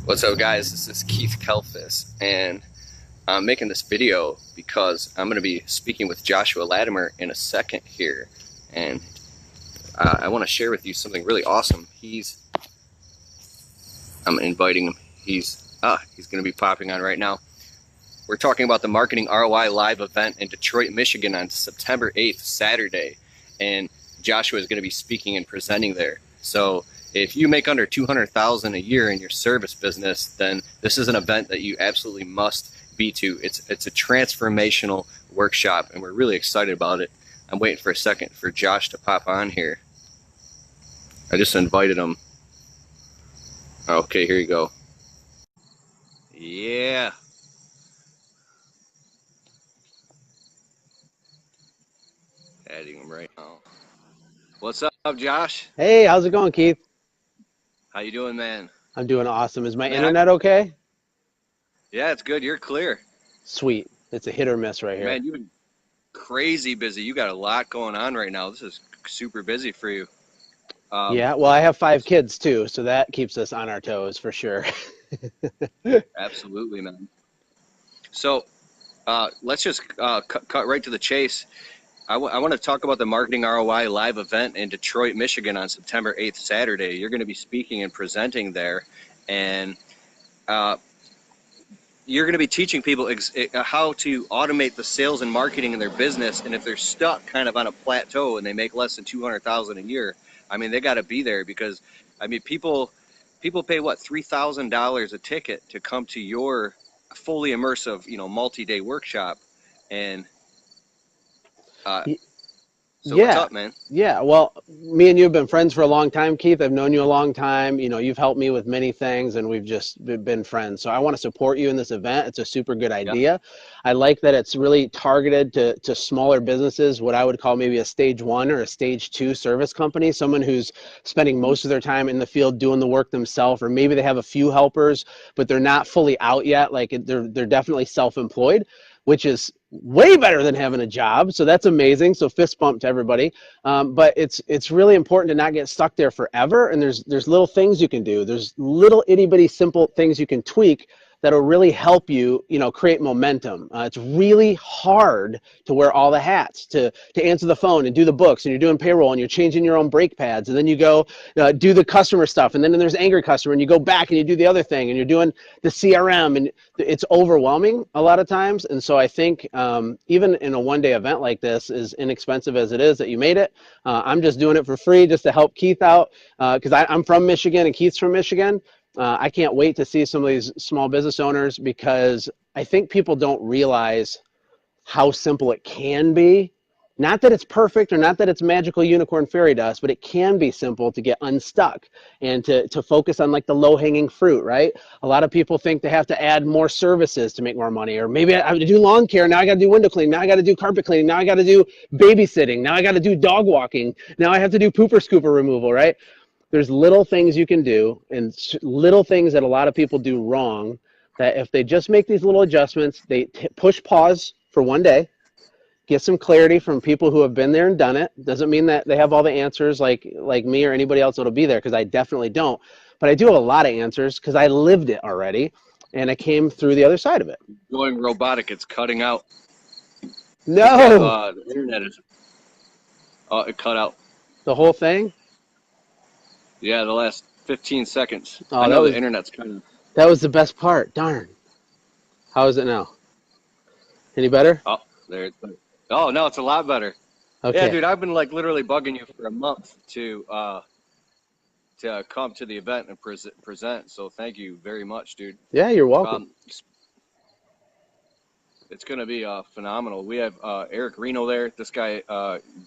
What's up, guys? This is Keith Kalfas, and I'm making this video because I'm going to be speaking with Joshua Latimer in a second here, and I want to share with you something really awesome. I'm inviting him. He's going to be popping on right now. We're talking about the Marketing ROI live event in Detroit, Michigan on September 8th, Saturday, and Joshua is going to be speaking and presenting there. So if you make under $200,000 a year in your service business, then this is an event that you absolutely must be to. It's a transformational workshop, and we're really excited about it. I'm waiting for a second for Josh to pop on here. I just invited him. Okay, here you go. Yeah. Adding him right now. What's up, Josh? Hey, how's it going, Keith? How you doing, man? I'm doing awesome. Is my Man, internet okay? Yeah, it's good. You're clear. Sweet. It's a hit or miss right here. Man, you've been crazy busy. You got a lot going on right now. This is super busy for you. Yeah, well, I have 5 kids too, so that keeps us on our toes for sure. Absolutely, man. So let's just cut right to the chase. I want to talk about the Marketing ROI live event in Detroit, Michigan on September 8th, Saturday. You're going to be speaking and presenting there, and you're going to be teaching people how to automate the sales and marketing in their business. And if they're stuck kind of on a plateau and they make less than $200,000 a year, I mean, they got to be there because, I mean, people pay what, $3,000 a ticket to come to your fully immersive, multi-day workshop. And so what's Yeah, up, man? yeah. Well, me and you have been friends for a long time, Keith. I've known you a long time. You know, you've helped me with many things, and we've just been friends. So I want to support you in this event. It's a super good Yeah. idea. I like that it's really targeted to smaller businesses, what I would call maybe a stage 1 or a stage 2 service company, someone who's spending most of their time in the field doing the work themselves, or maybe they have a few helpers, but they're not fully out yet. Like they're definitely self-employed, which is way better than having a job. So that's amazing. So fist bump to everybody. But it's really important to not get stuck there forever. And there's little things you can do. There's little itty bitty simple things you can tweak that'll really help you, create momentum. It's really hard to wear all the hats, to answer the phone and do the books, and you're doing payroll and you're changing your own brake pads, and then you go do the customer stuff, and then there's angry customer, and you go back and you do the other thing, and you're doing the CRM, and it's overwhelming a lot of times. And so I think even in a one-day event like this, as inexpensive as it is that you made it, I'm just doing it for free just to help Keith out because I'm from Michigan and Keith's from Michigan. I can't wait to see some of these small business owners because I think people don't realize how simple it can be. Not that it's perfect or not that it's magical unicorn fairy dust, but it can be simple to get unstuck and to focus on like the low-hanging fruit, right? A lot of people think they have to add more services to make more money, or maybe I have to do lawn care, now I got to do window cleaning, now I got to do carpet cleaning, now I got to do babysitting, now I got to do dog walking, now I have to do pooper scooper removal, right? There's little things you can do and little things that a lot of people do wrong that if they just make these little adjustments, they push pause for one day, get some clarity from people who have been there and done it. Doesn't mean that they have all the answers like me or anybody else that'll be there, because I definitely don't. But I do have a lot of answers because I lived it already and I came through the other side of it. Going robotic, it's cutting out. No. The internet is, it cut out. The whole thing? Yeah, the last 15 seconds. Oh, I know the internet's kind of. That was the best part. Darn. How is it now? Any better? Oh, there it's better. Oh, no, it's a lot better. Okay. Yeah, dude, I've been like literally bugging you for a month to come to the event and present. So thank you very much, dude. Yeah, you're welcome. It's going to be phenomenal. We have Eric Reno there. This guy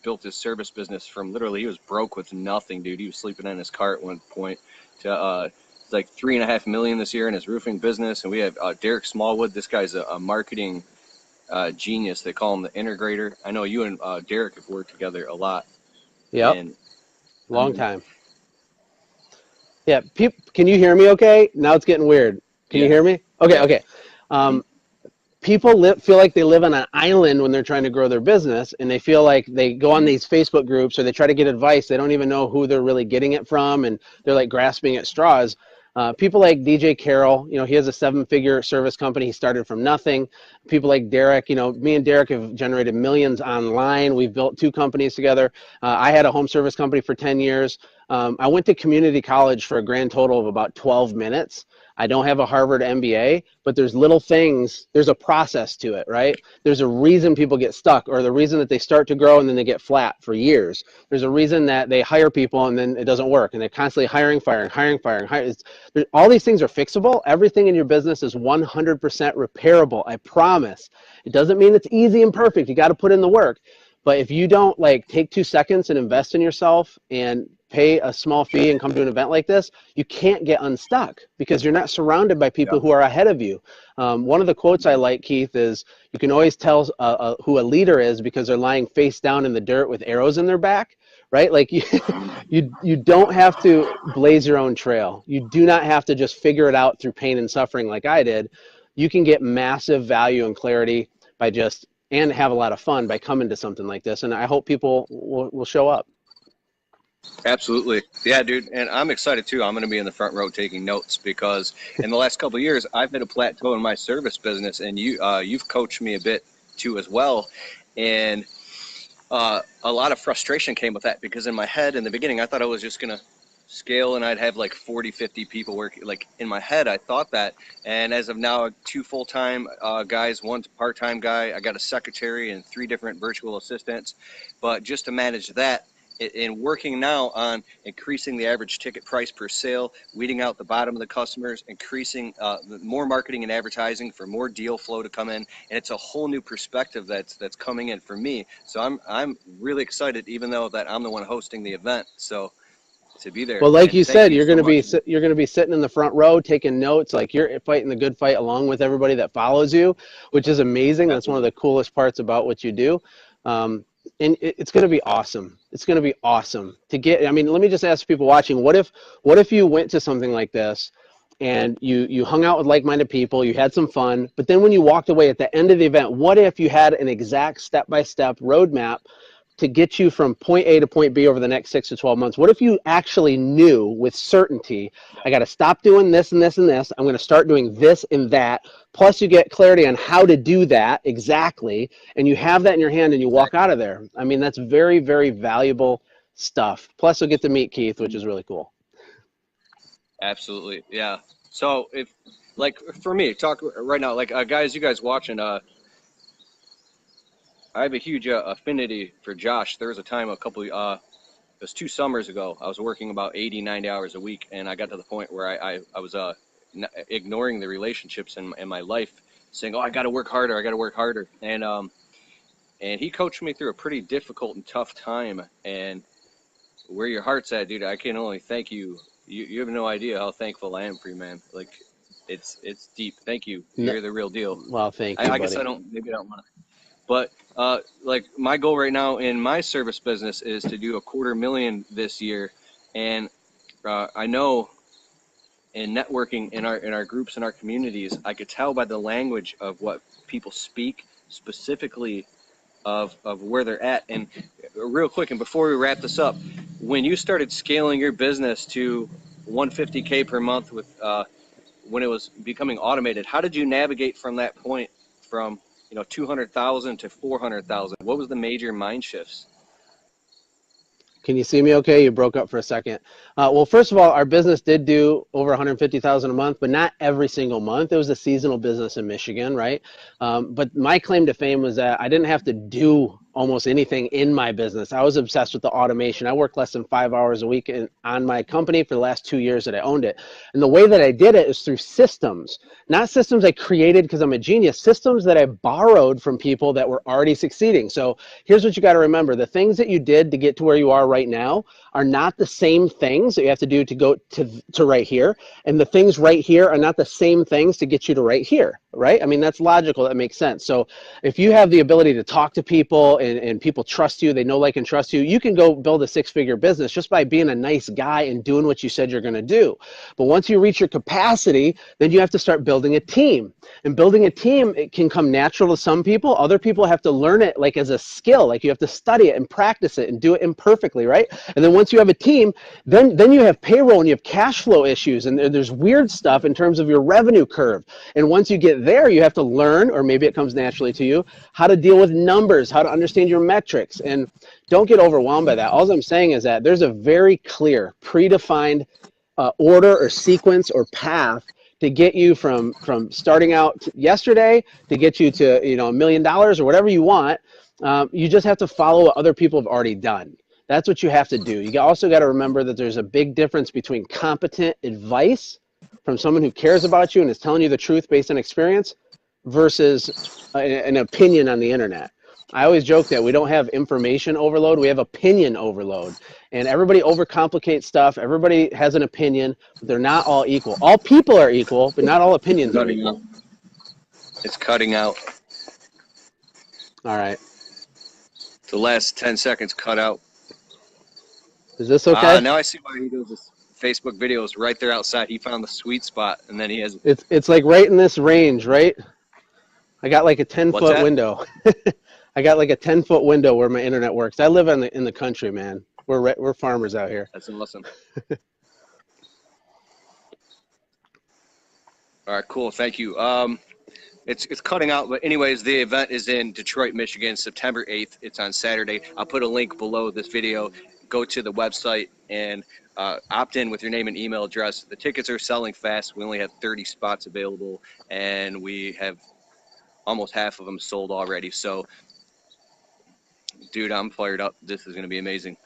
built his service business from literally, he was broke with nothing, dude. He was sleeping in his car at one point to like $3.5 million this year in his roofing business. And we have Derek Smallwood. This guy's a marketing genius. They call him the integrator. I know you and Derek have worked together a lot. Yep. Long time. Yeah. Can you hear me okay? Now it's getting weird. Can you hear me? Okay. People feel like they live on an island when they're trying to grow their business, and they feel like they go on these Facebook groups or they try to get advice. They don't even know who they're really getting it from, and they're like grasping at straws. People like DJ Carroll, he has a 7-figure service company. He started from nothing. People like Derek, me and Derek have generated millions online. We've built 2 companies together. I had a home service company for 10 years. I went to community college for a grand total of about 12 minutes. I don't have a Harvard MBA, but there's little things, there's a process to it, right? There's a reason people get stuck, or the reason that they start to grow and then they get flat for years. There's a reason that they hire people and then it doesn't work, and they're constantly hiring. All these things are fixable. Everything in your business is 100% repairable, I promise. It doesn't mean it's easy and perfect. You got to put in the work. But if you don't take 2 seconds and invest in yourself and pay a small fee and come to an event like this, you can't get unstuck because you're not surrounded by people who are ahead of you. One of the quotes I like, Keith, is you can always tell who a leader is because they're lying face down in the dirt with arrows in their back, right? You don't have to blaze your own trail. You do not have to just figure it out through pain and suffering like I did. You can get massive value and clarity and have a lot of fun by coming to something like this. And I hope people will show up. Absolutely. Yeah, dude. And I'm excited too. I'm going to be in the front row taking notes because in the last couple of years, I've hit a plateau in my service business, and you've coached me a bit too as well. And a lot of frustration came with that because in my head in the beginning, I thought I was just going to scale and I'd have 40, 50 people working. In my head, I thought that. And as of now, 2 full-time guys, 1 part-time guy. I got a secretary and 3 different virtual assistants. But just to manage that, and working now on increasing the average ticket price per sale, weeding out the bottom of the customers, increasing more marketing and advertising for more deal flow to come in, and it's a whole new perspective that's coming in for me. So I'm really excited, even though that I'm the one hosting the event. So to be there. Well, like you said, you're going to be sitting in the front row taking notes, you're fighting the good fight along with everybody that follows you, which is amazing. That's one of the coolest parts about what you do. And it's going to be awesome. It's going to be awesome to get. Let me just ask people watching, what if you went to something like this and you hung out with like-minded people, you had some fun, but then when you walked away at the end of the event, what if you had an exact step-by-step roadmap to get you from point A to point B over the next 6 to 12 months? What if you actually knew with certainty, I got to stop doing this and this and this, I'm going to start doing this and that, plus you get clarity on how to do that exactly, and you have that in your hand and you walk out of there. That's very, very valuable stuff. Plus you'll get to meet Keith, which is really cool. Absolutely. Yeah. So if for me, talk right now, guys, you guys watching, I have a huge affinity for Josh. There was a time it was 2 summers ago, I was working about 80, 90 hours a week, and I got to the point where I was ignoring the relationships in my life, saying, I got to work harder. And he coached me through a pretty difficult and tough time. And where your heart's at, dude, I can only thank you. You have no idea how thankful I am for you, man. It's deep. Thank you. You're the real deal. Well, thank you, I guess maybe I don't want to. But my goal right now in my service business is to do $250,000 this year, and I know in networking in our groups and our communities, I could tell by the language of what people speak, specifically of where they're at. And real quick, and before we wrap this up, when you started scaling your business to $150K per month with when it was becoming automated, how did you navigate from that point from 200,000 to 400,000? What was the major mind shifts? Can you see me okay? You broke up for a second. Well, first of all, our business did do over 150,000 a month, but not every single month. It was a seasonal business in Michigan, right? But my claim to fame was that I didn't have to do almost anything in my business. I was obsessed with the automation. I worked less than 5 hours a week on my company for the last 2 years that I owned it. And the way that I did it is through systems, not systems I created because I'm a genius, systems that I borrowed from people that were already succeeding. So here's what you got to remember. The things that you did to get to where you are right now are not the same things that you have to do to go to right here. And the things right here are not the same things to get you to right here, right? That's logical. That makes sense. So if you have the ability to talk to people and people trust you, they know, like, and trust you, you can go build a six-figure business just by being a nice guy and doing what you said you're going to do. But once you reach your capacity, then you have to start building a team. And building a team, it can come natural to some people. Other people have to learn it like as a skill, like you have to study it and practice it and do it imperfectly, right? And then once you have a team, then you have payroll and you have cash flow issues, and there's weird stuff in terms of your revenue curve. And once you get there, you have to learn, or maybe it comes naturally to you, how to deal with numbers, how to understand your metrics. And don't get overwhelmed by that. All I'm saying is that there's a very clear, predefined order or sequence or path to get you from starting out yesterday to get you to $1 million or whatever you want. You just have to follow what other people have already done. That's what you have to do. You also got to remember that there's a big difference between competent advice from someone who cares about you and is telling you the truth based on experience versus an opinion on the internet. I always joke that we don't have information overload, we have opinion overload. And everybody overcomplicates stuff. Everybody has an opinion, but they're not all equal. All people are equal, but not all opinions are equal. It's cutting out. All right. The last 10 seconds cut out. Is this okay? Now I see why he does his Facebook videos right there outside. He found the sweet spot, and then he has. It's like right in this range, right? I got like a 10-foot window. I got like a 10-foot window where my internet works. I live in the country, man. We're farmers out here. That's awesome. All right, cool. Thank you. It's cutting out, but anyways, the event is in Detroit, Michigan, September 8th. It's on Saturday. I'll put a link below this video. Go to the website and opt in with your name and email address. The tickets are selling fast. We only have 30 spots available, and we have almost half of them sold already. So, dude, I'm fired up. This is going to be amazing.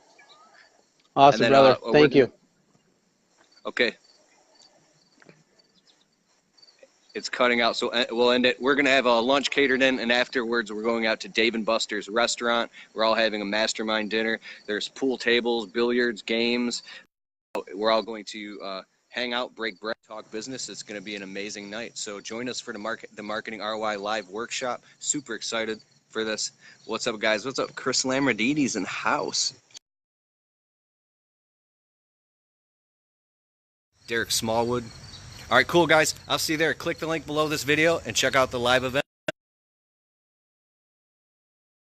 Awesome, then, brother. Thank you. Okay. It's cutting out, so we'll end it. We're going to have a lunch catered in, and afterwards we're going out to Dave & Buster's restaurant. We're all having a mastermind dinner. There's pool tables, billiards, games. We're all going to hang out, break bread, talk business. It's going to be an amazing night. So join us for the Marketing ROI Live Workshop. Super excited for this. What's up, guys? What's up? Chris Lamradides in the house. Derek Smallwood. All right, cool, guys. I'll see you there. Click the link below this video and check out the live event.